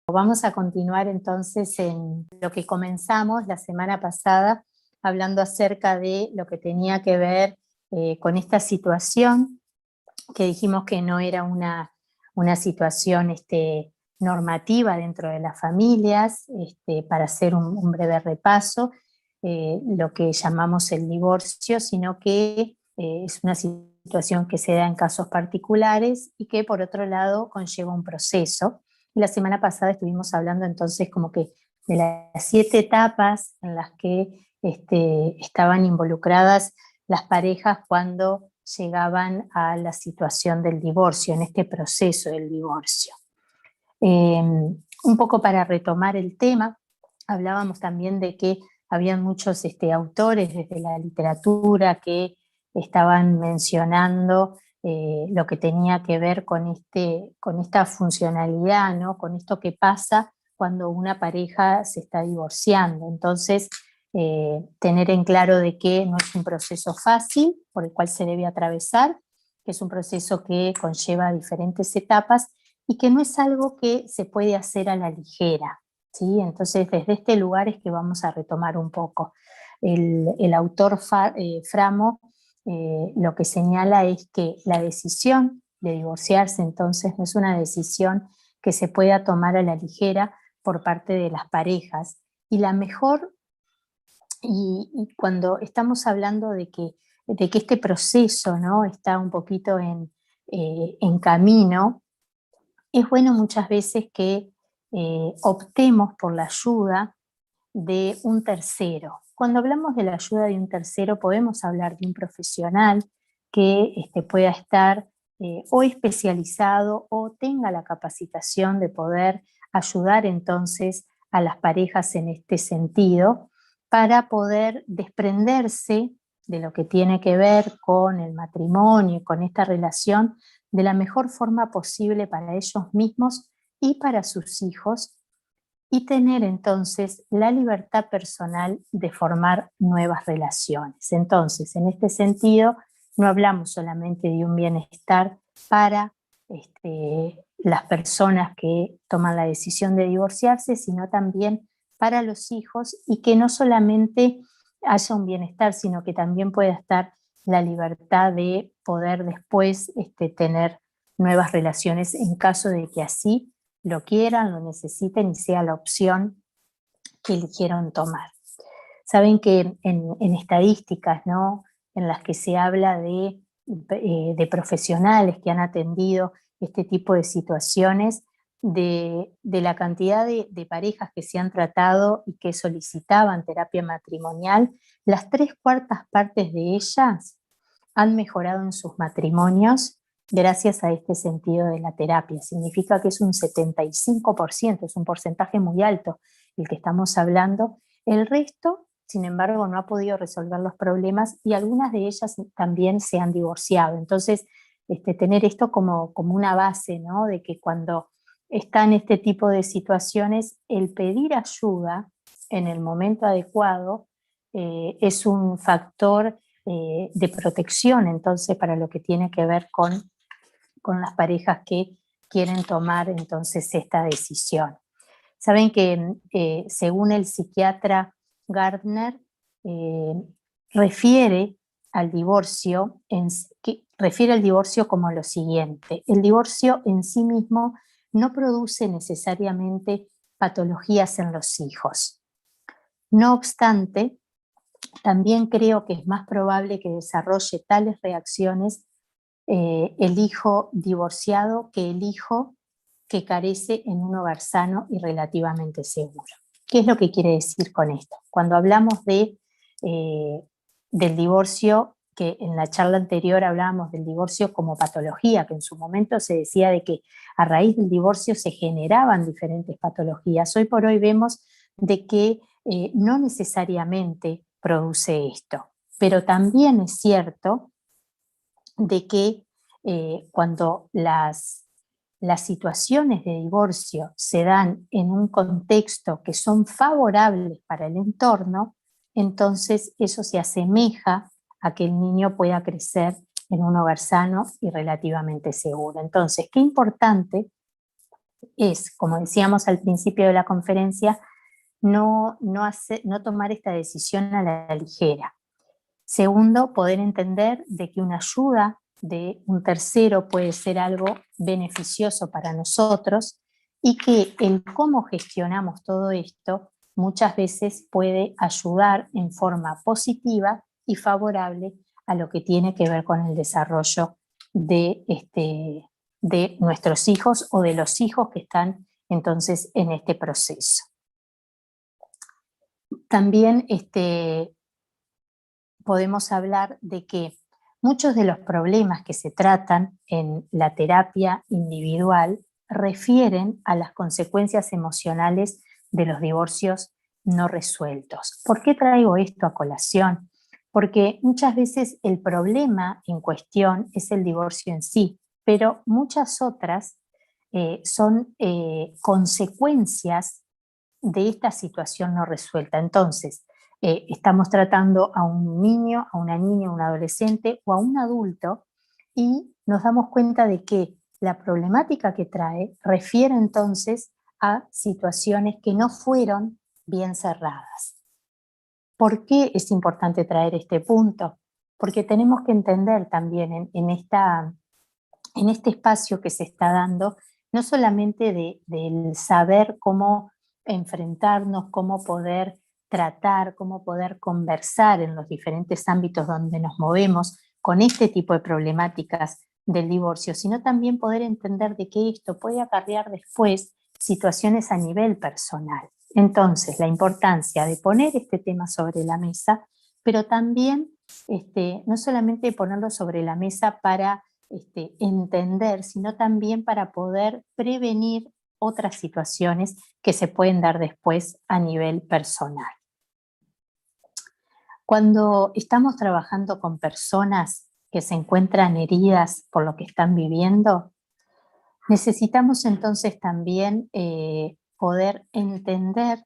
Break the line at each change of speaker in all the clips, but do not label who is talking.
Vamos a continuar entonces en lo que comenzamos la semana pasada, hablando acerca de lo que tenía que ver con esta situación, que dijimos que no era una situación normativa dentro de las familias. Para hacer un breve repaso, lo que llamamos el divorcio, sino que es una situación que se da en casos particulares y que por otro lado conlleva un proceso. La semana pasada estuvimos hablando entonces como que de las 7 etapas en las que estaban involucradas las parejas cuando llegaban a la situación del divorcio, en este proceso del divorcio. Un poco para retomar el tema, hablábamos también de que habían muchos autores desde la literatura que estaban mencionando lo que tenía que ver con esta funcionalidad, ¿no? Con esto que pasa cuando una pareja se está divorciando. Entonces, tener en claro de que no es un proceso fácil por el cual se debe atravesar, que es un proceso que conlleva diferentes etapas y que no es algo que se puede hacer a la ligera, ¿sí? Entonces, desde este lugar es que vamos a retomar un poco. El autor Framo lo que señala es que la decisión de divorciarse entonces no es una decisión que se pueda tomar a la ligera por parte de las parejas. Y la mejor, y cuando estamos hablando de que este proceso, ¿no?, está un poquito en camino, es bueno muchas veces que optemos por la ayuda de un tercero. Cuando hablamos de la ayuda de un tercero, podemos hablar de un profesional que pueda estar o especializado o tenga la capacitación de poder ayudar entonces a las parejas en este sentido, para poder desprenderse de lo que tiene que ver con el matrimonio y con esta relación de la mejor forma posible para ellos mismos y para sus hijos, y tener entonces la libertad personal de formar nuevas relaciones. Entonces, en este sentido, no hablamos solamente de un bienestar para las personas que toman la decisión de divorciarse, sino también para los hijos, y que no solamente haya un bienestar, sino que también pueda estar la libertad de poder después tener nuevas relaciones en caso de que así lo quieran, lo necesiten y sea la opción que eligieron tomar. Saben que en estadísticas, ¿no?, en las que se habla de profesionales que han atendido este tipo de situaciones, de la cantidad de parejas que se han tratado y que solicitaban terapia matrimonial, las 3/4 partes de ellas han mejorado en sus matrimonios gracias a este sentido de la terapia. Significa que es un 75%, es un porcentaje muy alto el que estamos hablando. El resto, sin embargo, no ha podido resolver los problemas y algunas de ellas también se han divorciado. Entonces, tener esto como una base, ¿no?, de que cuando están este tipo de situaciones, el pedir ayuda en el momento adecuado es un factor de protección, entonces, para lo que tiene que ver con las parejas que quieren tomar entonces esta decisión. Saben que según el psiquiatra Gardner, eh, refiere al divorcio como lo siguiente: el divorcio en sí mismo no produce necesariamente patologías en los hijos. No obstante, también creo que es más probable que desarrolle tales reacciones el hijo divorciado que el hijo que carece en un hogar sano y relativamente seguro. ¿Qué es lo que quiere decir con esto? Cuando hablamos del divorcio, que en la charla anterior hablábamos del divorcio como patología, que en su momento se decía de que a raíz del divorcio se generaban diferentes patologías. Hoy por hoy vemos de que no necesariamente produce esto, pero también es cierto de que cuando las situaciones de divorcio se dan en un contexto que son favorables para el entorno, entonces eso se asemeja a que el niño pueda crecer en un hogar sano y relativamente seguro. Entonces, qué importante es, como decíamos al principio de la conferencia, no tomar esta decisión a la ligera. Segundo, poder entender de que una ayuda de un tercero puede ser algo beneficioso para nosotros y que el cómo gestionamos todo esto muchas veces puede ayudar en forma positiva y favorable a lo que tiene que ver con el desarrollo de nuestros hijos o de los hijos que están entonces en este proceso. También podemos hablar de que muchos de los problemas que se tratan en la terapia individual refieren a las consecuencias emocionales de los divorcios no resueltos. ¿Por qué traigo esto a colación? Porque muchas veces el problema en cuestión es el divorcio en sí, pero muchas otras son consecuencias de esta situación no resuelta. Entonces, estamos tratando a un niño, a una niña, a un adolescente o a un adulto y nos damos cuenta de que la problemática que trae refiere entonces a situaciones que no fueron bien cerradas. ¿Por qué es importante traer este punto? Porque tenemos que entender también en este espacio que se está dando, no solamente del saber cómo enfrentarnos, cómo poder tratar, cómo poder conversar en los diferentes ámbitos donde nos movemos con este tipo de problemáticas del divorcio, sino también poder entender de que esto puede acarrear después situaciones a nivel personal. Entonces, la importancia de poner este tema sobre la mesa, pero también no solamente ponerlo sobre la mesa para entender, sino también para poder prevenir otras situaciones que se pueden dar después a nivel personal. Cuando estamos trabajando con personas que se encuentran heridas por lo que están viviendo, necesitamos entonces también poder entender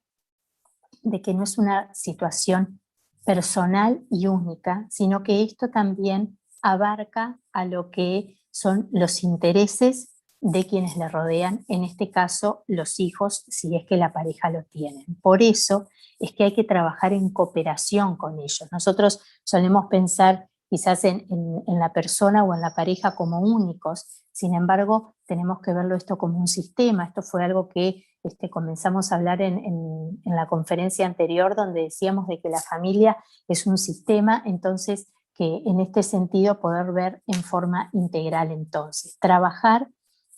de que no es una situación personal y única, sino que esto también abarca a lo que son los intereses de quienes le rodean, en este caso los hijos, si es que la pareja lo tienen. Por eso es que hay que trabajar en cooperación con ellos. Nosotros solemos pensar quizás en la persona o en la pareja como únicos, sin embargo, tenemos que verlo esto como un sistema. Esto fue algo que comenzamos a hablar en la conferencia anterior, donde decíamos de que la familia es un sistema, entonces que en este sentido poder ver en forma integral entonces. Trabajar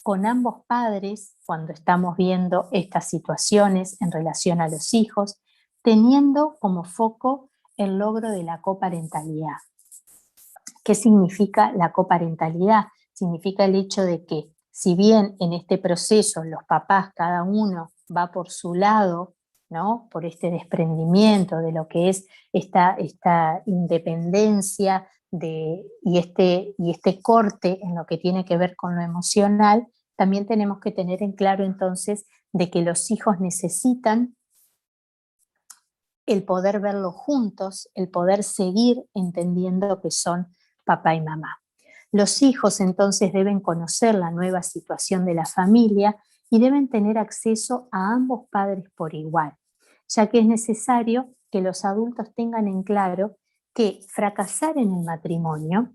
con ambos padres cuando estamos viendo estas situaciones en relación a los hijos, teniendo como foco el logro de la coparentalidad. ¿Qué significa la coparentalidad? Significa el hecho de que si bien en este proceso los papás, cada uno va por su lado, ¿no? Por este desprendimiento de lo que es esta independencia y este corte en lo que tiene que ver con lo emocional, también tenemos que tener en claro entonces de que los hijos necesitan el poder verlo juntos, el poder seguir entendiendo que son papá y mamá. Los hijos entonces deben conocer la nueva situación de la familia y deben tener acceso a ambos padres por igual, ya que es necesario que los adultos tengan en claro que fracasar en el matrimonio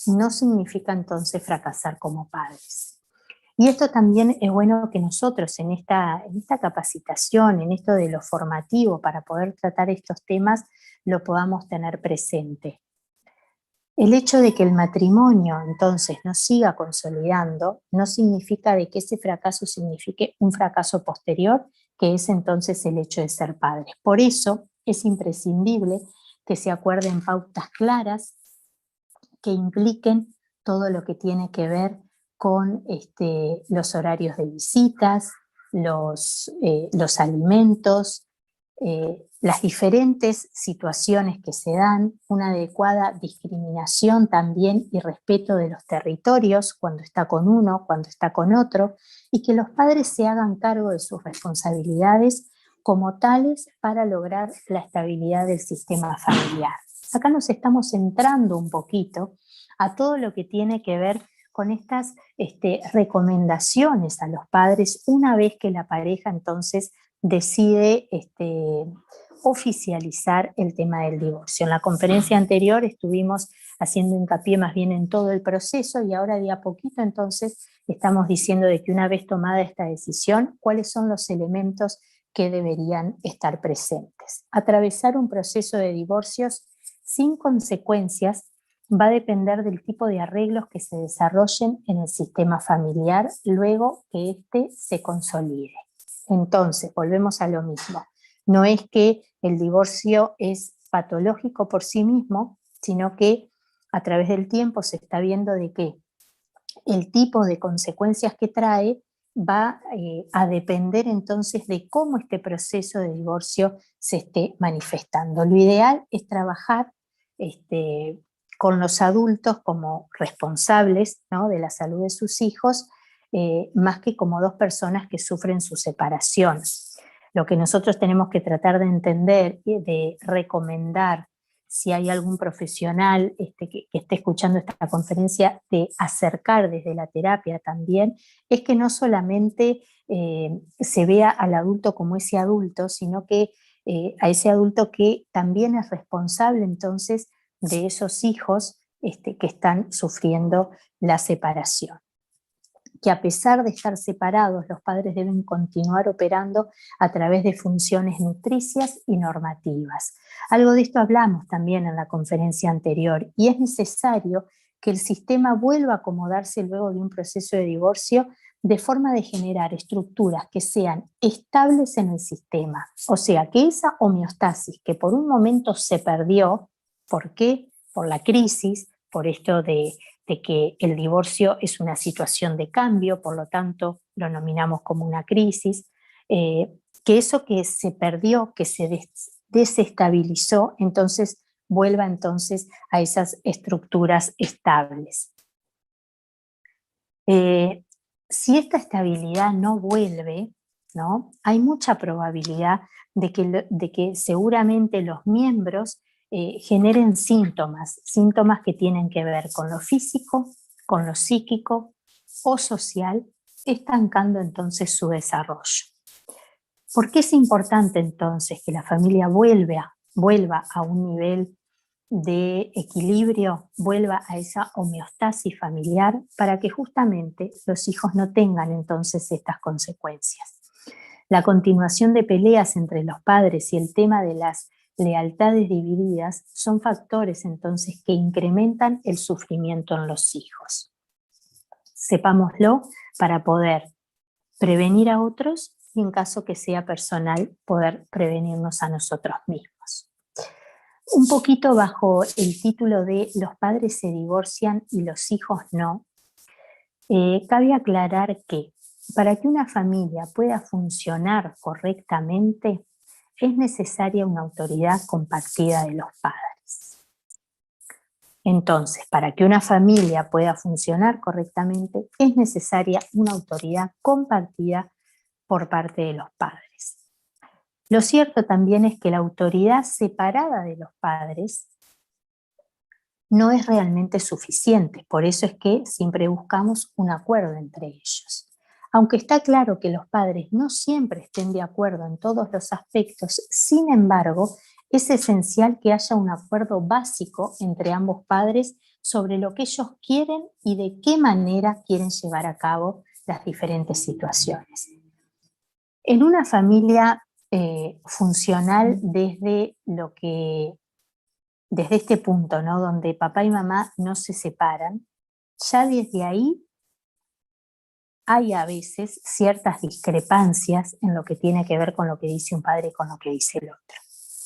no significa entonces fracasar como padres. Y esto también es bueno que nosotros en esta capacitación, en esto de lo formativo para poder tratar estos temas, lo podamos tener presente. El hecho de que el matrimonio entonces no siga consolidando no significa de que ese fracaso signifique un fracaso posterior, que es entonces el hecho de ser padres. Por eso es imprescindible que se acuerden pautas claras que impliquen todo lo que tiene que ver con los horarios de visitas, los alimentos, las diferentes situaciones que se dan, una adecuada discriminación también y respeto de los territorios cuando está con uno, cuando está con otro, y que los padres se hagan cargo de sus responsabilidades como tales para lograr la estabilidad del sistema familiar. Acá nos estamos centrando un poquito a todo lo que tiene que ver con estas recomendaciones a los padres una vez que la pareja entonces decide oficializar el tema del divorcio. En la conferencia anterior estuvimos haciendo hincapié más bien en todo el proceso y ahora de a poquito entonces estamos diciendo de que una vez tomada esta decisión, cuáles son los elementos que deberían estar presentes. Atravesar un proceso de divorcios sin consecuencias va a depender del tipo de arreglos que se desarrollen en el sistema familiar luego que éste se consolide. Entonces, volvemos a lo mismo. No es que el divorcio es patológico por sí mismo, sino que a través del tiempo se está viendo de que el tipo de consecuencias que trae va a depender entonces de cómo este proceso de divorcio se esté manifestando. Lo ideal es trabajar con los adultos como responsables, ¿no?, de la salud de sus hijos, más que como dos personas que sufren su separación. Lo que nosotros tenemos que tratar de entender y de recomendar, si hay algún profesional que esté escuchando esta conferencia, de acercar desde la terapia también, es que no solamente se vea al adulto como ese adulto, sino que a ese adulto que también es responsable entonces de esos hijos que están sufriendo la separación. Que a pesar de estar separados, los padres deben continuar operando a través de funciones nutricias y normativas. Algo de esto hablamos también en la conferencia anterior, y es necesario que el sistema vuelva a acomodarse luego de un proceso de divorcio de forma de generar estructuras que sean estables en el sistema. O sea, que esa homeostasis que por un momento se perdió, ¿por qué? Por la crisis, por esto de que el divorcio es una situación de cambio, por lo tanto lo nominamos como una crisis, que eso que se perdió, que se desestabilizó, entonces vuelva entonces a esas estructuras estables. Si esta estabilidad no vuelve, ¿no?, hay mucha probabilidad de que seguramente los miembros generen síntomas que tienen que ver con lo físico, con lo psíquico o social, estancando entonces su desarrollo. ¿Por qué es importante entonces que la familia vuelva a un nivel de equilibrio, vuelva a esa homeostasis familiar para que justamente los hijos no tengan entonces estas consecuencias? La continuación de peleas entre los padres y el tema de las lealtades divididas son factores entonces que incrementan el sufrimiento en los hijos. Sepámoslo para poder prevenir a otros y, en caso que sea personal, poder prevenirnos a nosotros mismos. Un poquito bajo el título de Los padres se divorcian y los hijos no, cabe aclarar que para que una familia pueda funcionar correctamente es necesaria una autoridad compartida de los padres. Entonces, para que una familia pueda funcionar correctamente es necesaria una autoridad compartida por parte de los padres. Lo cierto también es que la autoridad separada de los padres no es realmente suficiente, por eso es que siempre buscamos un acuerdo entre ellos. Aunque está claro que los padres no siempre estén de acuerdo en todos los aspectos, sin embargo, es esencial que haya un acuerdo básico entre ambos padres sobre lo que ellos quieren y de qué manera quieren llevar a cabo las diferentes situaciones. En una familia funcional desde este punto, ¿no?, donde papá y mamá no se separan, ya desde ahí hay a veces ciertas discrepancias en lo que tiene que ver con lo que dice un padre y con lo que dice el otro.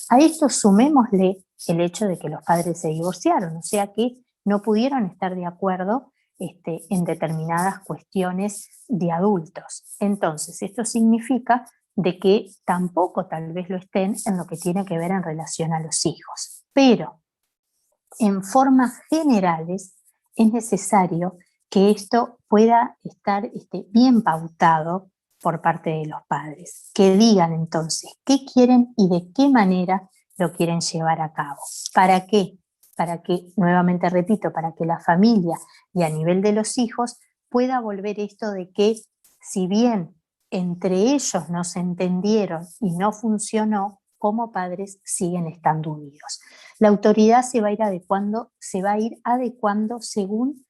A esto sumémosle el hecho de que los padres se divorciaron, o sea que no pudieron estar de acuerdo en determinadas cuestiones de adultos. Entonces, esto significa de que tampoco tal vez lo estén en lo que tiene que ver en relación a los hijos. Pero, en formas generales, es necesario que esto pueda estar bien pautado por parte de los padres, que digan entonces qué quieren y de qué manera lo quieren llevar a cabo. ¿Para qué? para que, nuevamente repito, para que la familia y a nivel de los hijos pueda volver esto de que si bien entre ellos no se entendieron y no funcionó, como padres siguen estando unidos. La autoridad se va a ir adecuando según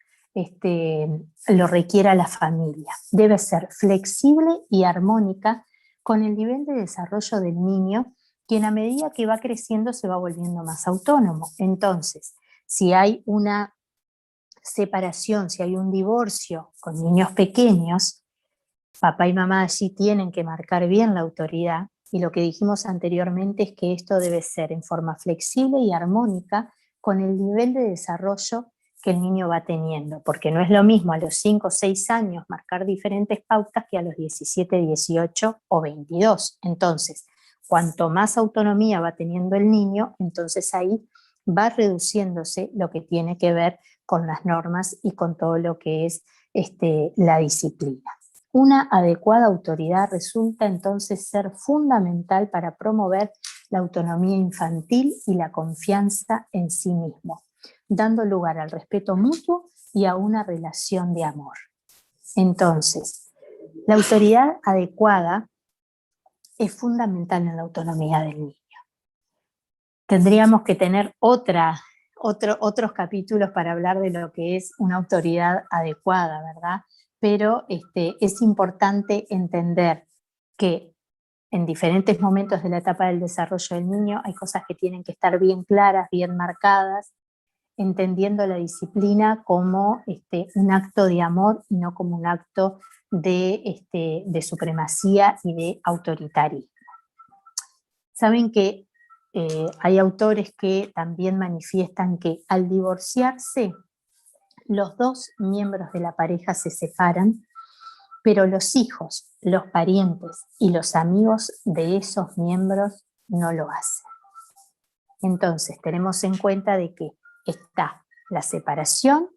lo requiera la familia. Debe ser flexible y armónica con el nivel de desarrollo del niño, quien a medida que va creciendo se va volviendo más autónomo. Entonces, si hay una separación, si hay un divorcio con niños pequeños, papá y mamá allí tienen que marcar bien la autoridad, y lo que dijimos anteriormente es que esto debe ser en forma flexible y armónica con el nivel de desarrollo que el niño va teniendo, porque no es lo mismo a los 5 o 6 años marcar diferentes pautas que a los 17, 18 o 22. Entonces, cuanto más autonomía va teniendo el niño, entonces ahí va reduciéndose lo que tiene que ver con las normas y con todo lo que es la disciplina. Una adecuada autoridad resulta entonces ser fundamental para promover la autonomía infantil y la confianza en sí mismo, dando lugar al respeto mutuo y a una relación de amor. Entonces, la autoridad adecuada es fundamental en la autonomía del niño. Tendríamos que tener otros capítulos para hablar de lo que es una autoridad adecuada, ¿verdad? Pero es importante entender que en diferentes momentos de la etapa del desarrollo del niño hay cosas que tienen que estar bien claras, bien marcadas, entendiendo la disciplina como un acto de amor y no como un acto de supremacía y de autoritarismo. Saben que hay autores que también manifiestan que al divorciarse, los dos miembros de la pareja se separan, pero los hijos, los parientes y los amigos de esos miembros no lo hacen. Entonces tenemos en cuenta de que está la separación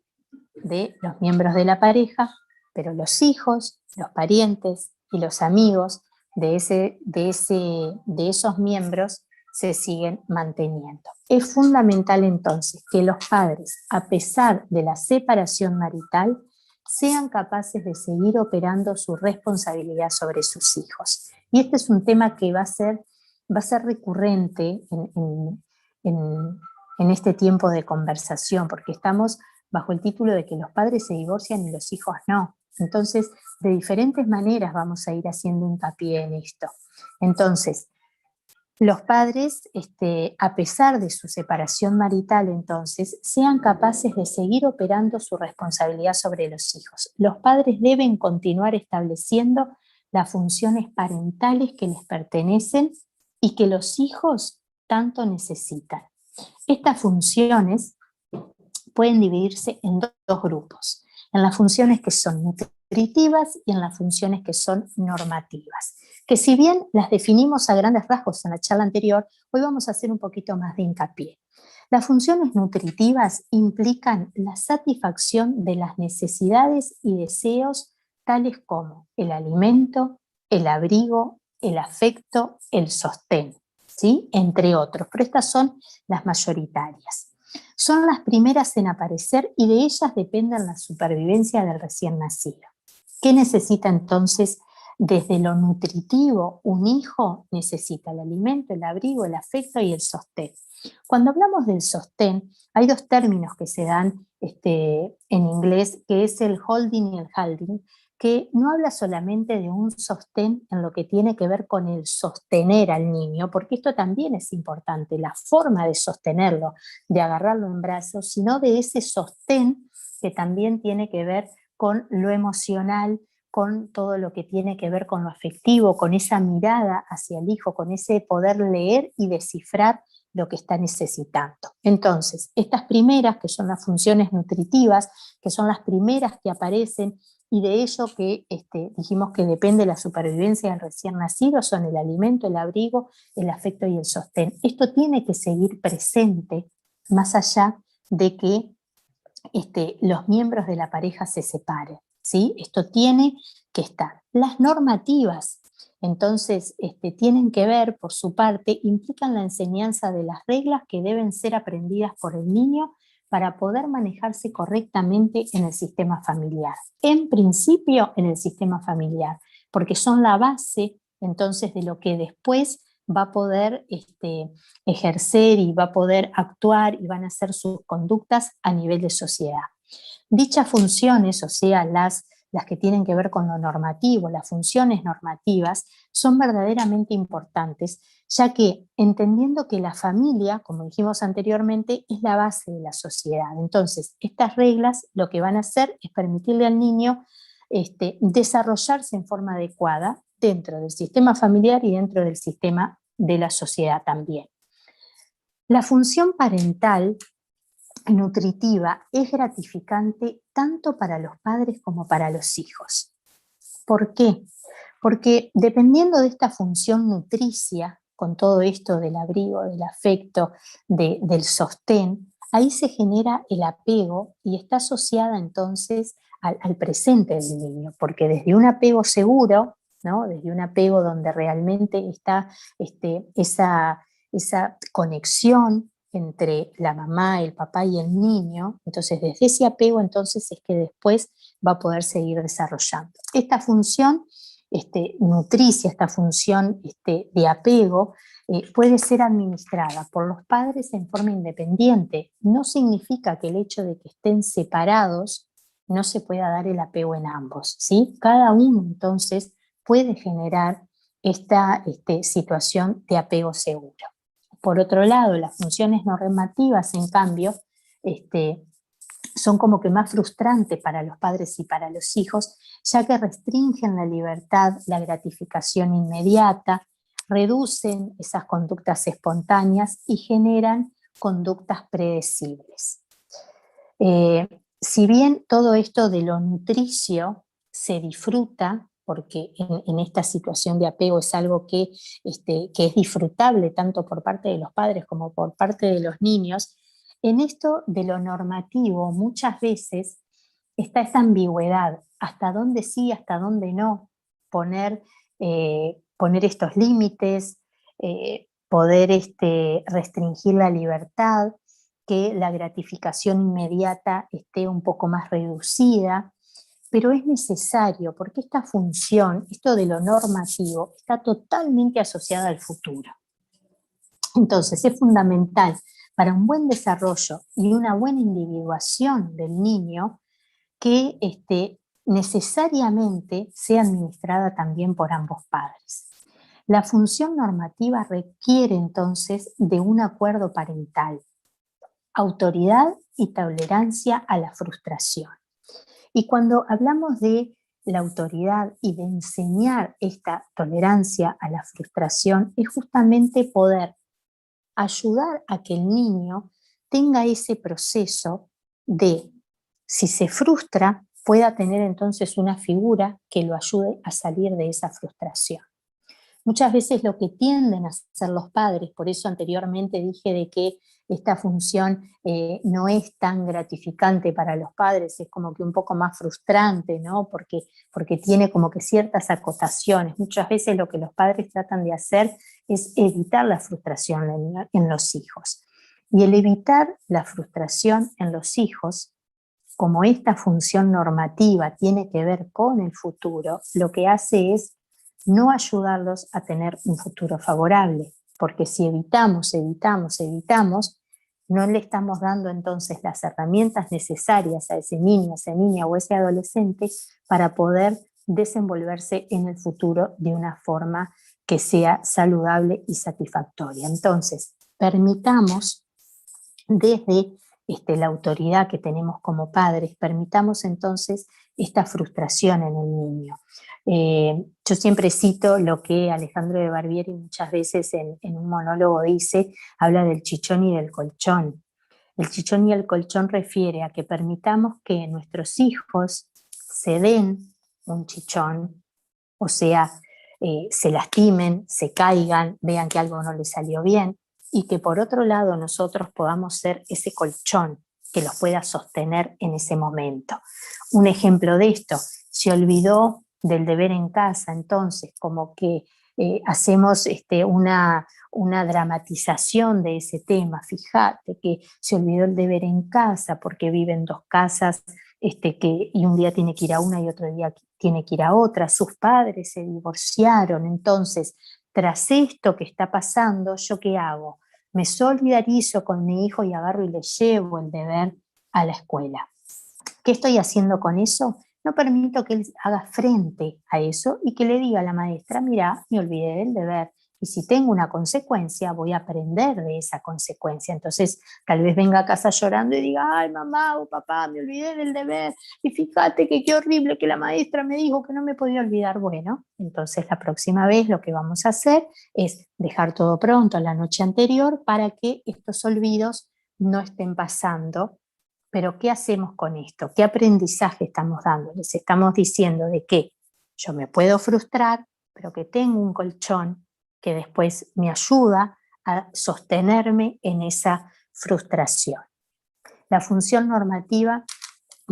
de los miembros de la pareja, pero los hijos, los parientes y los amigos de esos miembros se siguen manteniendo. Es fundamental entonces que los padres, a pesar de la separación marital, sean capaces de seguir operando su responsabilidad sobre sus hijos. Y este es un tema que va a ser recurrente en este tiempo de conversación, porque estamos bajo el título de que los padres se divorcian y los hijos no. Entonces, de diferentes maneras vamos a ir haciendo hincapié en esto. Entonces, los padres, a pesar de su separación marital, entonces, sean capaces de seguir operando su responsabilidad sobre los hijos. Los padres deben continuar estableciendo las funciones parentales que les pertenecen y que los hijos tanto necesitan. Estas funciones pueden dividirse en dos grupos, en las funciones que son nutritivas y en las funciones que son normativas, que si bien las definimos a grandes rasgos en la charla anterior, hoy vamos a hacer un poquito más de hincapié. Las funciones nutritivas implican la satisfacción de las necesidades y deseos tales como el alimento, el abrigo, el afecto, el sostén, ¿sí? Entre otros, pero estas son las mayoritarias. Son las primeras en aparecer y de ellas depende la supervivencia del recién nacido. ¿Qué necesita entonces desde lo nutritivo? Un hijo necesita el alimento, el abrigo, el afecto y el sostén. Cuando hablamos del sostén, hay dos términos que se dan en inglés, que es el holding y el holding, que no habla solamente de un sostén en lo que tiene que ver con el sostener al niño, porque esto también es importante, la forma de sostenerlo, de agarrarlo en brazos, sino de ese sostén que también tiene que ver con lo emocional, con todo lo que tiene que ver con lo afectivo, con esa mirada hacia el hijo, con ese poder leer y descifrar lo que está necesitando. Entonces, estas primeras, que son las funciones nutritivas, que son las primeras que aparecen, y de ello que dijimos que depende la supervivencia del recién nacido, son el alimento, el abrigo, el afecto y el sostén. Esto tiene que seguir presente más allá de que los miembros de la pareja se separen, ¿sí? Esto tiene que estar. Las normativas Entonces, tienen que ver, por su parte, implican la enseñanza de las reglas que deben ser aprendidas por el niño para poder manejarse correctamente en el sistema familiar. En principio, en el sistema familiar, porque son la base, entonces, de lo que después va a poder ejercer y va a poder actuar y van a hacer sus conductas a nivel de sociedad. Dichas funciones, o sea, las que tienen que ver con lo normativo, las funciones normativas, son verdaderamente importantes, ya que entendiendo que la familia, como dijimos anteriormente, es la base de la sociedad. Entonces, estas reglas lo que van a hacer es permitirle al niño desarrollarse en forma adecuada dentro del sistema familiar y dentro del sistema de la sociedad también. La función parental nutritiva es gratificante tanto para los padres como para los hijos. ¿Por qué? Porque dependiendo de esta función nutricia, con todo esto del abrigo, del afecto, del sostén, ahí se genera el apego y está asociada entonces al presente del niño, porque desde un apego seguro, ¿no? Desde un apego donde realmente está esa conexión entre la mamá, el papá y el niño, entonces desde ese apego entonces es que después va a poder seguir desarrollando. Esta función nutricia, esta función de apego, puede ser administrada por los padres en forma independiente. No significa que el hecho de que estén separados no se pueda dar el apego en ambos, ¿sí? Cada uno entonces puede generar esta situación de apego seguro. Por otro lado, las funciones normativas, en cambio, son como que más frustrantes para los padres y para los hijos, ya que restringen la libertad, la gratificación inmediata, reducen esas conductas espontáneas y generan conductas predecibles. Si bien todo esto de lo nutricio se disfruta, porque en esta situación de apego es algo que es disfrutable tanto por parte de los padres como por parte de los niños, en esto de lo normativo muchas veces está esa ambigüedad, hasta dónde sí, hasta dónde no, poner estos límites, poder restringir la libertad, que la gratificación inmediata esté un poco más reducida, pero es necesario porque esta función, esto de lo normativo, está totalmente asociada al futuro. Entonces es fundamental para un buen desarrollo y una buena individuación del niño que necesariamente sea administrada también por ambos padres. La función normativa requiere entonces de un acuerdo parental, autoridad y tolerancia a la frustración. Y cuando hablamos de la autoridad y de enseñar esta tolerancia a la frustración, es justamente poder ayudar a que el niño tenga ese proceso de, si se frustra, pueda tener entonces una figura que lo ayude a salir de esa frustración. Muchas veces lo que tienden a hacer los padres, por eso anteriormente dije de que esta función no es tan gratificante para los padres, es como que un poco más frustrante, ¿no? Porque tiene como que ciertas acotaciones. Muchas veces lo que los padres tratan de hacer es evitar la frustración en los hijos. Y el evitar la frustración en los hijos, como esta función normativa tiene que ver con el futuro, lo que hace es no ayudarlos a tener un futuro favorable, porque si evitamos, no le estamos dando entonces las herramientas necesarias a ese niño, a esa niña o a ese adolescente para poder desenvolverse en el futuro de una forma que sea saludable y satisfactoria. Entonces, permitamos desde la autoridad que tenemos como padres, permitamos entonces esta frustración en el niño. Yo siempre cito lo que Alejandro de Barbieri muchas veces en un monólogo dice, habla del chichón y del colchón. El chichón y el colchón refiere a que permitamos que nuestros hijos se den un chichón, o sea, se lastimen, se caigan, vean que algo no les salió bien, y que por otro lado nosotros podamos ser ese colchón que los pueda sostener en ese momento. Un ejemplo de esto, se olvidó del deber en casa, entonces como que hacemos una dramatización de ese tema. Fíjate que se olvidó el deber en casa porque vive en dos casas, y un día tiene que ir a una y otro día tiene que ir a otra, sus padres se divorciaron, entonces tras esto que está pasando, ¿yo qué hago? Me solidarizo con mi hijo y agarro y le llevo el deber a la escuela. ¿Qué estoy haciendo con eso? No permito que él haga frente a eso y que le diga a la maestra, mira, me olvidé del deber. Y si tengo una consecuencia, voy a aprender de esa consecuencia. Entonces, tal vez venga a casa llorando y diga, ay, mamá o papá, me olvidé del deber. Y fíjate que qué horrible que la maestra me dijo que no me podía olvidar. Bueno, entonces la próxima vez lo que vamos a hacer es dejar todo pronto la noche anterior para que estos olvidos no estén pasando. Pero ¿qué hacemos con esto? ¿Qué aprendizaje estamos dando? Les estamos diciendo de que yo me puedo frustrar, pero que tengo un colchón que después me ayuda a sostenerme en esa frustración. La función normativa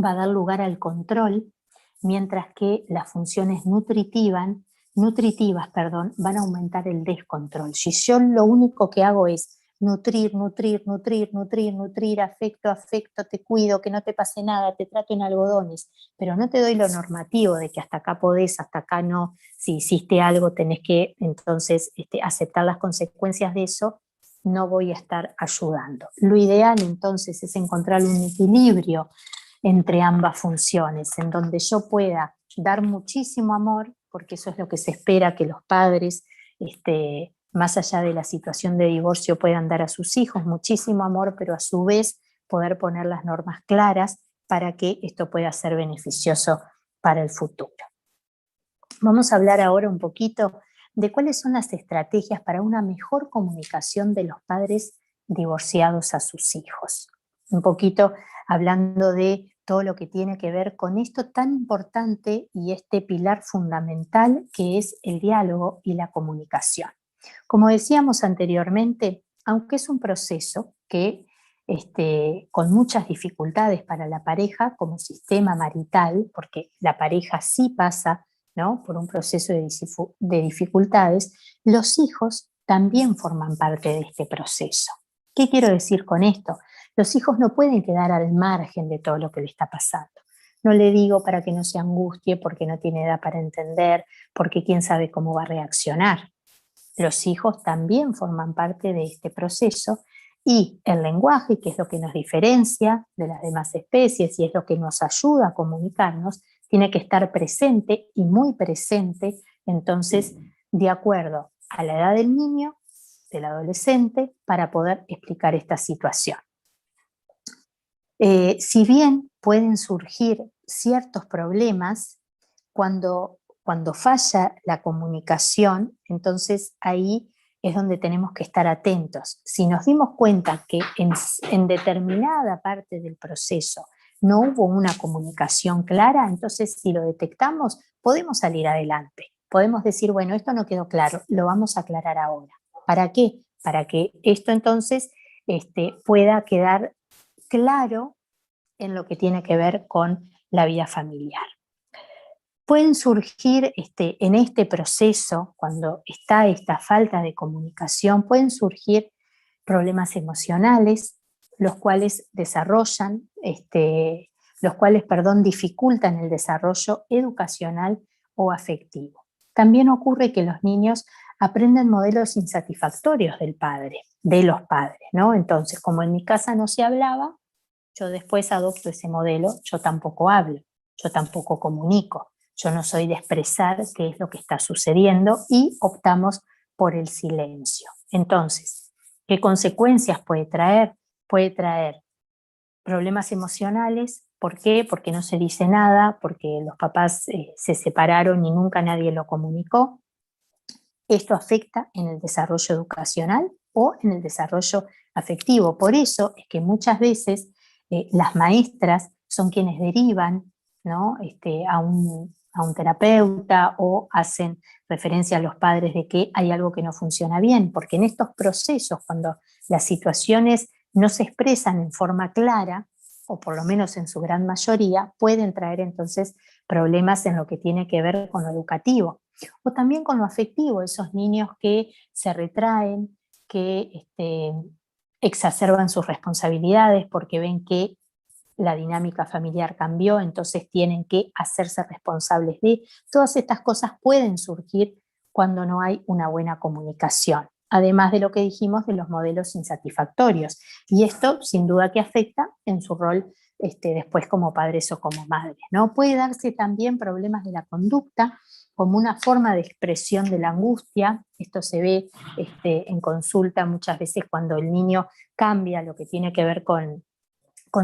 va a dar lugar al control, mientras que las funciones nutritivas, van a aumentar el descontrol. Si yo lo único que hago es nutrir, afecto, te cuido, que no te pase nada, te trato en algodones, pero no te doy lo normativo de que hasta acá podés, hasta acá no, si hiciste algo tenés que entonces aceptar las consecuencias de eso, no voy a estar ayudando. Lo ideal entonces es encontrar un equilibrio entre ambas funciones, en donde yo pueda dar muchísimo amor, porque eso es lo que se espera que los padres, más allá de la situación de divorcio, puedan dar a sus hijos muchísimo amor, pero a su vez poder poner las normas claras para que esto pueda ser beneficioso para el futuro. Vamos a hablar ahora un poquito de cuáles son las estrategias para una mejor comunicación de los padres divorciados a sus hijos. Un poquito hablando de todo lo que tiene que ver con esto tan importante y este pilar fundamental que es el diálogo y la comunicación. Como decíamos anteriormente, aunque es un proceso que con muchas dificultades para la pareja como sistema marital, porque la pareja sí pasa, ¿no?, por un proceso de dificultades, los hijos también forman parte de este proceso. ¿Qué quiero decir con esto? Los hijos no pueden quedar al margen de todo lo que le está pasando. No le digo para que no se angustie porque no tiene edad para entender, porque quién sabe cómo va a reaccionar. Los hijos también forman parte de este proceso y el lenguaje, que es lo que nos diferencia de las demás especies y es lo que nos ayuda a comunicarnos, tiene que estar presente y muy presente, entonces, de acuerdo a la edad del niño, del adolescente, para poder explicar esta situación. Si bien pueden surgir ciertos problemas cuando falla la comunicación, entonces ahí es donde tenemos que estar atentos. Si nos dimos cuenta que en determinada parte del proceso no hubo una comunicación clara, entonces si lo detectamos, podemos salir adelante. Podemos decir, bueno, esto no quedó claro, lo vamos a aclarar ahora. ¿Para qué? Para que esto entonces pueda quedar claro en lo que tiene que ver con la vida familiar. Pueden surgir en este proceso, cuando está esta falta de comunicación, pueden surgir problemas emocionales, los cuales dificultan el desarrollo educacional o afectivo. También ocurre que los niños aprenden modelos insatisfactorios de los padres, ¿no? Entonces, como en mi casa no se hablaba, yo después adopto ese modelo, yo tampoco hablo, yo tampoco comunico, yo no soy de expresar qué es lo que está sucediendo y optamos por el silencio. Entonces, ¿qué consecuencias puede traer? Puede traer problemas emocionales. ¿Por qué? Porque no se dice nada, porque los papás se separaron y nunca nadie lo comunicó. Esto afecta en el desarrollo educacional o en el desarrollo afectivo. Por eso es que muchas veces las maestras son quienes derivan, ¿no?, a un terapeuta o hacen referencia a los padres de que hay algo que no funciona bien, porque en estos procesos, cuando las situaciones no se expresan en forma clara, o por lo menos en su gran mayoría, pueden traer entonces problemas en lo que tiene que ver con lo educativo, o también con lo afectivo, esos niños que se retraen, que exacerban sus responsabilidades porque ven que la dinámica familiar cambió, entonces tienen que hacerse responsables de. Todas estas cosas pueden surgir cuando no hay una buena comunicación, además de lo que dijimos de los modelos insatisfactorios. Y esto sin duda que afecta en su rol después como padres o como madres, ¿no? Puede darse también problemas de la conducta como una forma de expresión de la angustia. Esto se ve en consulta muchas veces cuando el niño cambia lo que tiene que ver con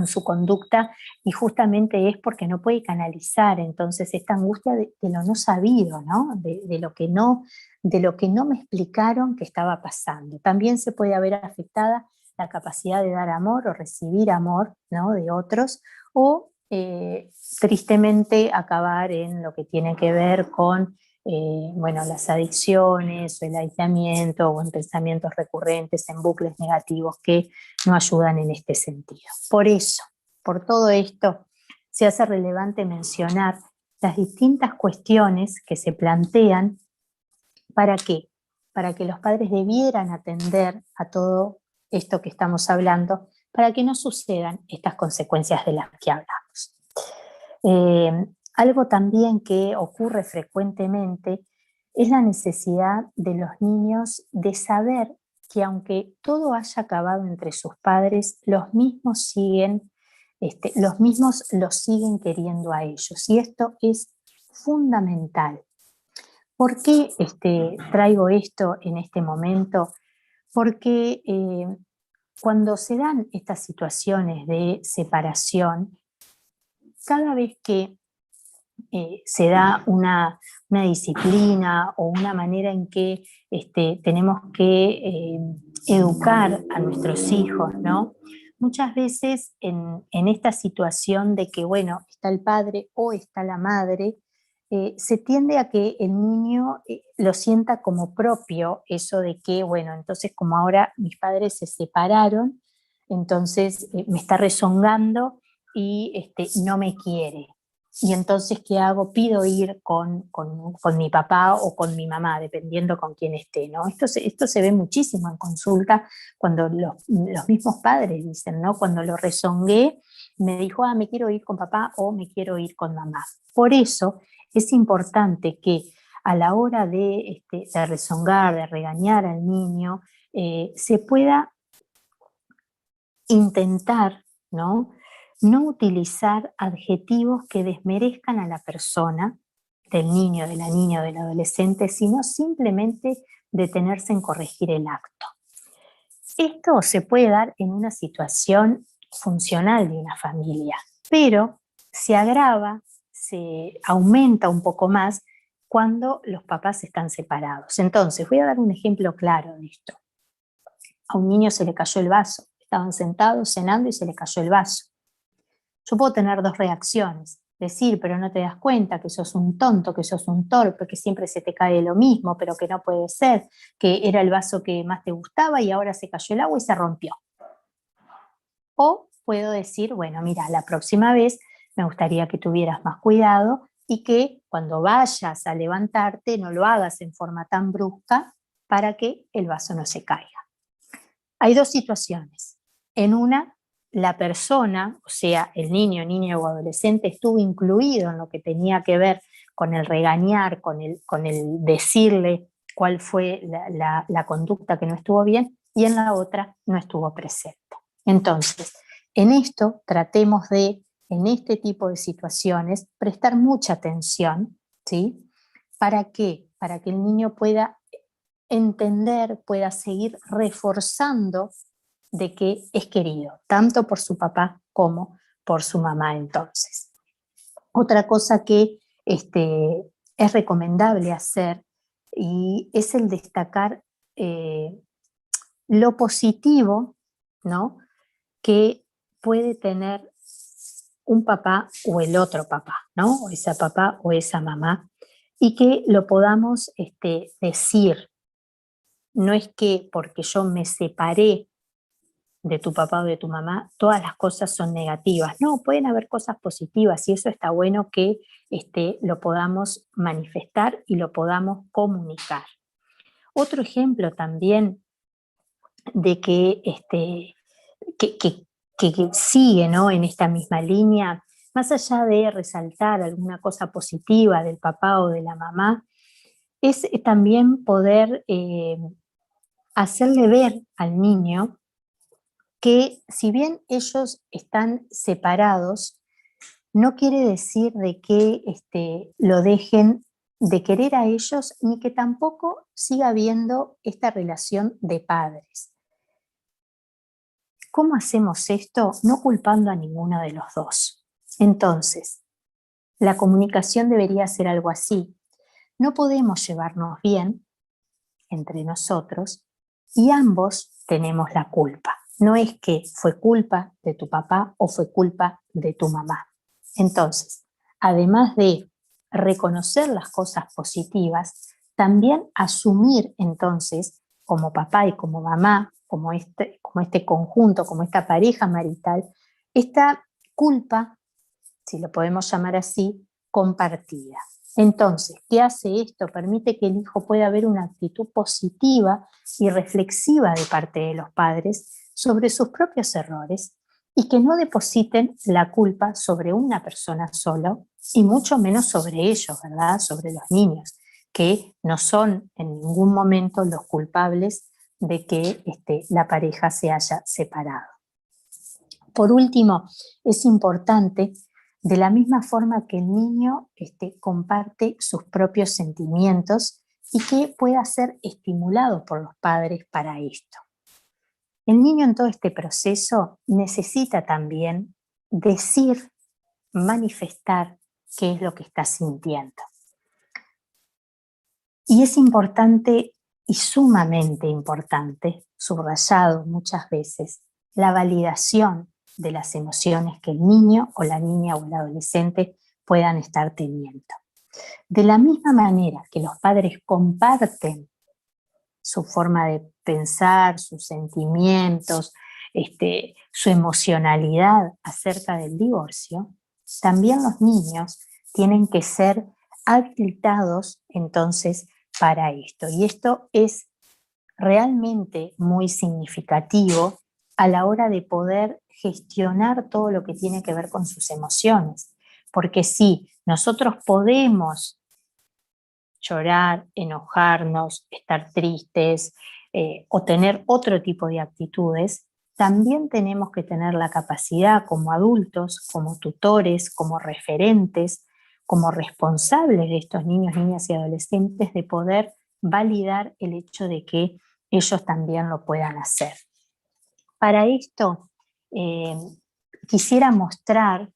su conducta, y justamente es porque no puede canalizar entonces esta angustia de lo no sabido, ¿no? De lo que no me explicaron que estaba pasando. También se puede haber afectada la capacidad de dar amor o recibir amor, ¿no? De otros, o tristemente acabar en lo que tiene que ver con bueno, las adicciones, el aislamiento o en pensamientos recurrentes, en bucles negativos que no ayudan en este sentido. Por eso, por todo esto, se hace relevante mencionar las distintas cuestiones que se plantean. ¿Para qué? Para que los padres debieran atender a todo esto que estamos hablando, para que no sucedan estas consecuencias de las que hablamos. Algo también que ocurre frecuentemente es la necesidad de los niños de saber que aunque todo haya acabado entre sus padres, los mismos los siguen queriendo a ellos. Y esto es fundamental. ¿Por qué traigo esto en este momento? Porque cuando se dan estas situaciones de separación, cada vez que se da una disciplina o una manera en que tenemos que educar a nuestros hijos, ¿no? Muchas veces en esta situación de que, bueno, está el padre o está la madre, se tiende a que el niño lo sienta como propio, eso de que, bueno, entonces como ahora mis padres se separaron, entonces me está rezongando y no me quiere. Y entonces, ¿qué hago? Pido ir con mi papá o con mi mamá, dependiendo con quién esté, ¿no? Esto se ve muchísimo en consulta cuando los mismos padres dicen, ¿no? Cuando lo rezongué, me dijo, me quiero ir con papá o me quiero ir con mamá. Por eso es importante que a la hora de rezongar, de regañar al niño, se pueda intentar, ¿no? No utilizar adjetivos que desmerezcan a la persona, del niño, de la niña o del adolescente, sino simplemente detenerse en corregir el acto. Esto se puede dar en una situación funcional de una familia, pero se agrava, se aumenta un poco más cuando los papás están separados. Entonces, voy a dar un ejemplo claro de esto. A un niño se le cayó el vaso, estaban sentados cenando y se le cayó el vaso. Yo puedo tener dos reacciones, decir, pero no te das cuenta que sos un tonto, que sos un torpe, que siempre se te cae lo mismo, pero que no puede ser, que era el vaso que más te gustaba y ahora se cayó el agua y se rompió. O puedo decir, bueno, mira, la próxima vez me gustaría que tuvieras más cuidado y que cuando vayas a levantarte no lo hagas en forma tan brusca para que el vaso no se caiga. Hay dos situaciones. En una, la persona, o sea, el niño, niña o adolescente, estuvo incluido en lo que tenía que ver con el regañar, con el decirle cuál fue la conducta que no estuvo bien, y en la otra no estuvo presente. Entonces, en esto tratemos de, en este tipo de situaciones, prestar mucha atención, ¿sí? ¿Para qué? Para que el niño pueda entender, pueda seguir reforzando de que es querido, tanto por su papá como por su mamá entonces. Otra cosa que es recomendable hacer y es el destacar lo positivo, ¿no? Que puede tener un papá o el otro papá, ¿no? O esa papá o esa mamá, y que lo podamos decir. No es que porque yo me separé de tu papá o de tu mamá, todas las cosas son negativas. No, pueden haber cosas positivas y eso está bueno que lo podamos manifestar y lo podamos comunicar. Otro ejemplo también de que sigue, ¿no?, en esta misma línea, más allá de resaltar alguna cosa positiva del papá o de la mamá, es también poder hacerle ver al niño que si bien ellos están separados, no quiere decir de que lo dejen de querer a ellos, ni que tampoco siga habiendo esta relación de padres. ¿Cómo hacemos esto? No culpando a ninguno de los dos. Entonces, la comunicación debería ser algo así. No podemos llevarnos bien entre nosotros y ambos tenemos la culpa. No es que fue culpa de tu papá o fue culpa de tu mamá. Entonces, además de reconocer las cosas positivas, también asumir entonces como papá y como mamá, como este conjunto, como esta pareja marital, esta culpa, si lo podemos llamar así, compartida. Entonces, ¿qué hace esto? Permite que el hijo pueda ver una actitud positiva y reflexiva de parte de los padres sobre sus propios errores y que no depositen la culpa sobre una persona solo y mucho menos sobre ellos, ¿verdad? Sobre los niños, que no son en ningún momento los culpables de que la pareja se haya separado. Por último, es importante, de la misma forma que el niño comparte sus propios sentimientos y que pueda ser estimulado por los padres para esto. El niño en todo este proceso necesita también decir, manifestar qué es lo que está sintiendo. Y es importante y sumamente importante, subrayado muchas veces, la validación de las emociones que el niño o la niña o el adolescente puedan estar teniendo. De la misma manera que los padres comparten su forma de pensar, sus sentimientos, su emocionalidad acerca del divorcio, también los niños tienen que ser habilitados entonces para esto. Y esto es realmente muy significativo a la hora de poder gestionar todo lo que tiene que ver con sus emociones. Porque sí, nosotros podemos llorar, enojarnos, estar tristes o tener otro tipo de actitudes, también tenemos que tener la capacidad como adultos, como tutores, como referentes, como responsables de estos niños, niñas y adolescentes, de poder validar el hecho de que ellos también lo puedan hacer. Para esto, quisiera mostrar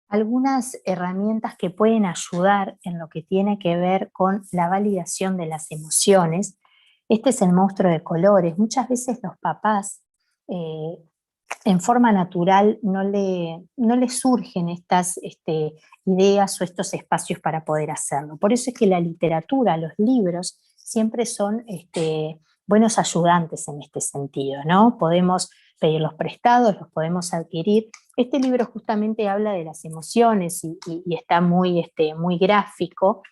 algunas herramientas que pueden ayudar en lo que tiene que ver con la validación de las emociones. Este es el monstruo de colores. Muchas veces los papás en forma natural no le surgen estas ideas o estos espacios para poder hacerlo. Por eso es que la literatura, los libros, siempre son buenos ayudantes en este sentido, ¿no? Podemos pedirlos prestados, los podemos adquirir. Este libro justamente habla de las emociones y está muy gráfico,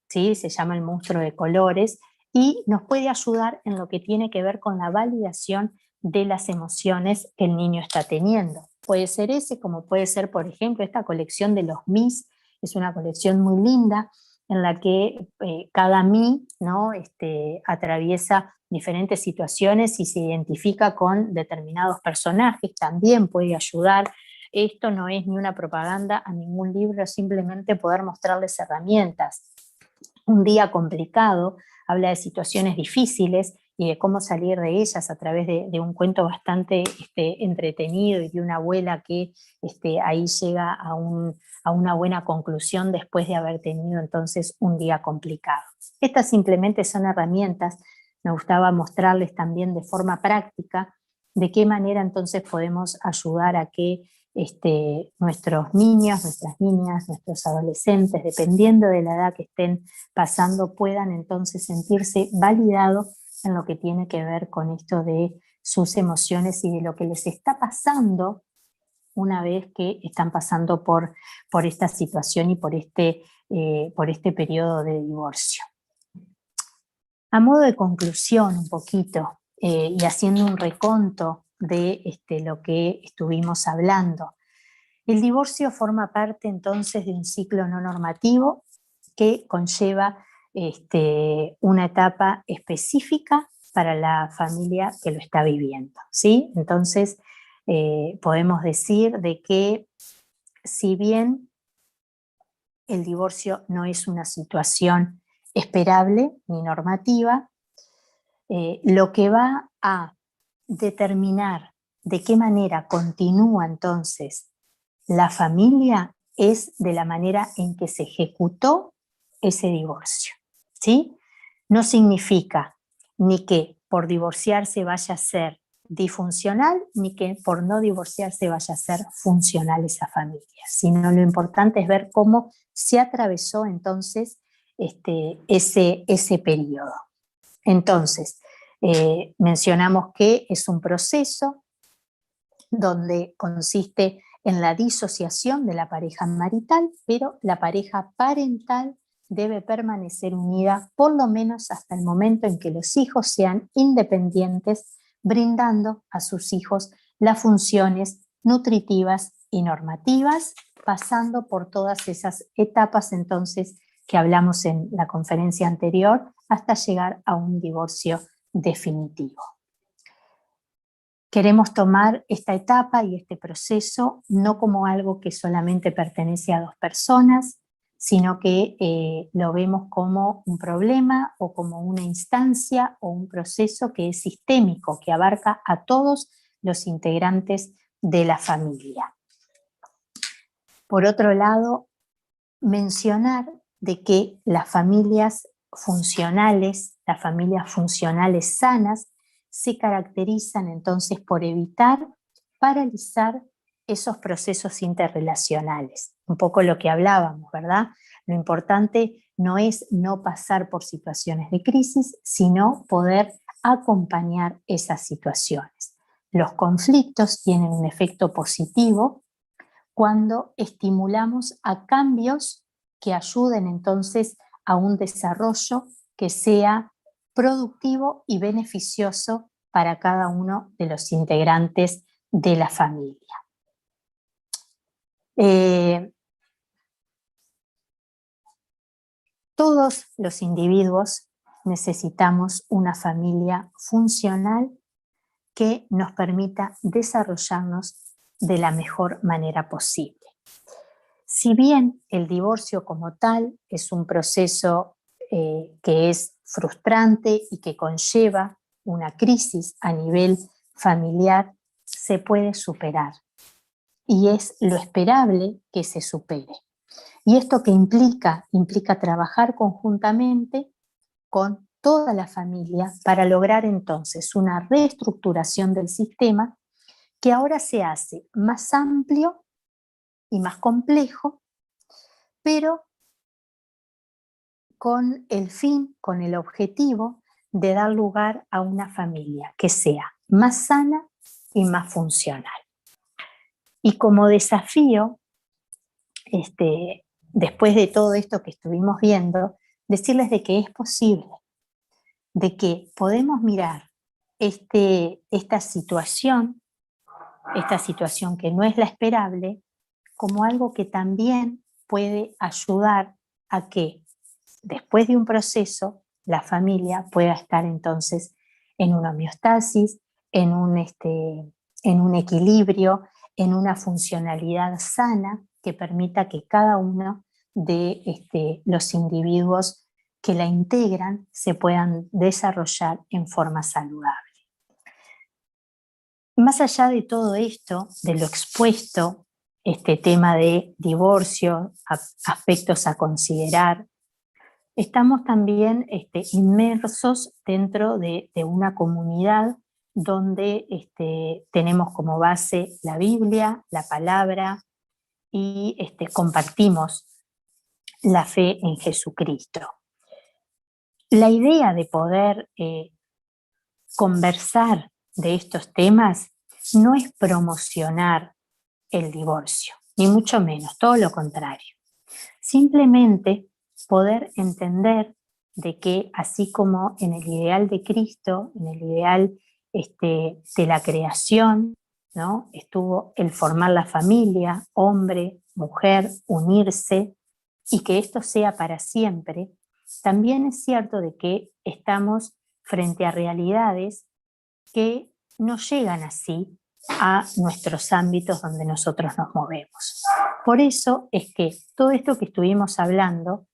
¿sí? Se llama El monstruo de colores y nos puede ayudar en lo que tiene que ver con la validación de las emociones que el niño está teniendo. Puede ser ese, como puede ser, por ejemplo, esta colección de los Mis, es una colección muy linda en la que cada Mi, ¿no? Atraviesa diferentes situaciones y se identifica con determinados personajes, también puede ayudar. Esto no es ni una propaganda a ningún libro, simplemente poder mostrarles herramientas. Un día complicado, habla de situaciones difíciles y de cómo salir de ellas a través de un cuento bastante entretenido y de una abuela que ahí llega a una buena conclusión después de haber tenido entonces un día complicado. Estas simplemente son herramientas. Me gustaba mostrarles también de forma práctica de qué manera entonces podemos ayudar a que nuestros niños, nuestras niñas, nuestros adolescentes, dependiendo de la edad que estén pasando, puedan entonces sentirse validados en lo que tiene que ver con esto de sus emociones y de lo que les está pasando una vez que están pasando por esta situación y por este periodo de divorcio. A modo de conclusión un poquito, y haciendo un reconto de lo que estuvimos hablando, el divorcio forma parte entonces de un ciclo no normativo que conlleva una etapa específica para la familia que lo está viviendo, ¿sí? Entonces, podemos decir de que si bien el divorcio no es una situación esperable ni normativa, lo que va a determinar de qué manera continúa entonces la familia es de la manera en que se ejecutó ese divorcio, ¿sí? No significa ni que por divorciarse vaya a ser disfuncional, ni que por no divorciarse vaya a ser funcional esa familia, sino lo importante es ver cómo se atravesó entonces ese periodo. Entonces, mencionamos que es un proceso donde consiste en la disociación de la pareja marital, pero la pareja parental debe permanecer unida por lo menos hasta el momento en que los hijos sean independientes, brindando a sus hijos las funciones nutritivas y normativas, pasando por todas esas etapas entonces que hablamos en la conferencia anterior, hasta llegar a un divorcio definitivo. Queremos tomar esta etapa y este proceso no como algo que solamente pertenece a dos personas, sino que lo vemos como un problema o como una instancia o un proceso que es sistémico, que abarca a todos los integrantes de la familia. Por otro lado, mencionar de que las familias funcionales sanas, se caracterizan entonces por evitar paralizar esos procesos interrelacionales. Un poco lo que hablábamos, ¿verdad? Lo importante no es no pasar por situaciones de crisis, sino poder acompañar esas situaciones. Los conflictos tienen un efecto positivo cuando estimulamos a cambios que ayuden entonces a un desarrollo que sea productivo y beneficioso para cada uno de los integrantes de la familia. Todos los individuos necesitamos una familia funcional que nos permita desarrollarnos de la mejor manera posible. Si bien el divorcio como tal es un proceso que es frustrante y que conlleva una crisis a nivel familiar, se puede superar y es lo esperable que se supere. ¿Y esto qué implica? Implica trabajar conjuntamente con toda la familia para lograr entonces una reestructuración del sistema que ahora se hace más amplio y más complejo, pero con el fin, con el objetivo de dar lugar a una familia que sea más sana y más funcional. Y como desafío, después de todo esto que estuvimos viendo, decirles de que es posible, de que podemos mirar esta situación que no es la esperable, como algo que también puede ayudar a que después de un proceso la familia pueda estar entonces en una homeostasis, en un equilibrio, en una funcionalidad sana que permita que cada uno de los individuos que la integran se puedan desarrollar en forma saludable. Más allá de todo esto, de lo expuesto, este tema de divorcio, aspectos a considerar, estamos también inmersos dentro de una comunidad donde tenemos como base la Biblia, la palabra, y compartimos la fe en Jesucristo. La idea de poder conversar de estos temas no es promocionar el divorcio, ni mucho menos, todo lo contrario. Simplemente poder entender de que así como en el ideal de Cristo, en el ideal de la creación, ¿no? Estuvo el formar la familia, hombre, mujer, unirse, y que esto sea para siempre, también es cierto de que estamos frente a realidades que no llegan así a nuestros ámbitos donde nosotros nos movemos. Por eso es que todo esto que estuvimos hablando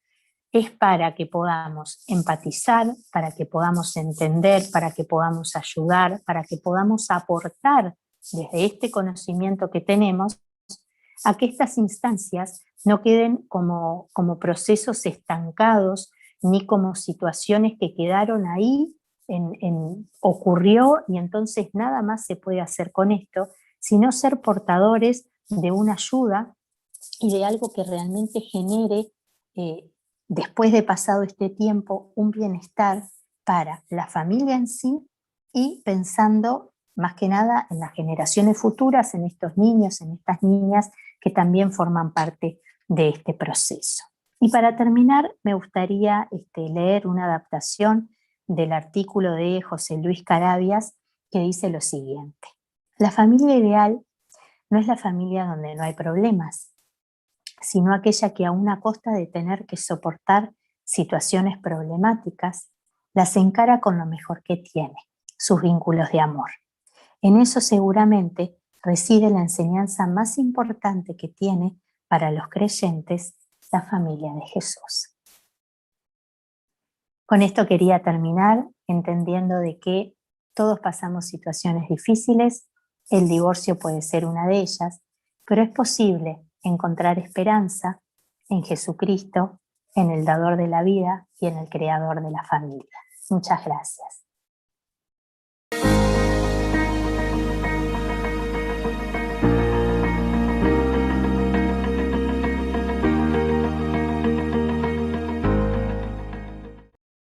es para que podamos empatizar, para que podamos entender, para que podamos ayudar, para que podamos aportar desde este conocimiento que tenemos a que estas instancias no queden como procesos estancados ni como situaciones que quedaron ahí, ocurrió y entonces nada más se puede hacer con esto, sino ser portadores de una ayuda y de algo que realmente genere, después de pasado este tiempo, un bienestar para la familia en sí y pensando más que nada en las generaciones futuras, en estos niños, en estas niñas que también forman parte de este proceso. Y para terminar, me gustaría leer una adaptación del artículo de José Luis Carabias que dice lo siguiente: la familia ideal no es la familia donde no hay problemas, sino aquella que aún a costa de tener que soportar situaciones problemáticas, las encara con lo mejor que tiene, sus vínculos de amor. En eso seguramente reside la enseñanza más importante que tiene para los creyentes la familia de Jesús. Con esto quería terminar entendiendo de que todos pasamos situaciones difíciles, el divorcio puede ser una de ellas, pero es posible encontrar esperanza en Jesucristo, en el dador de la vida y en el creador de la familia. Muchas gracias.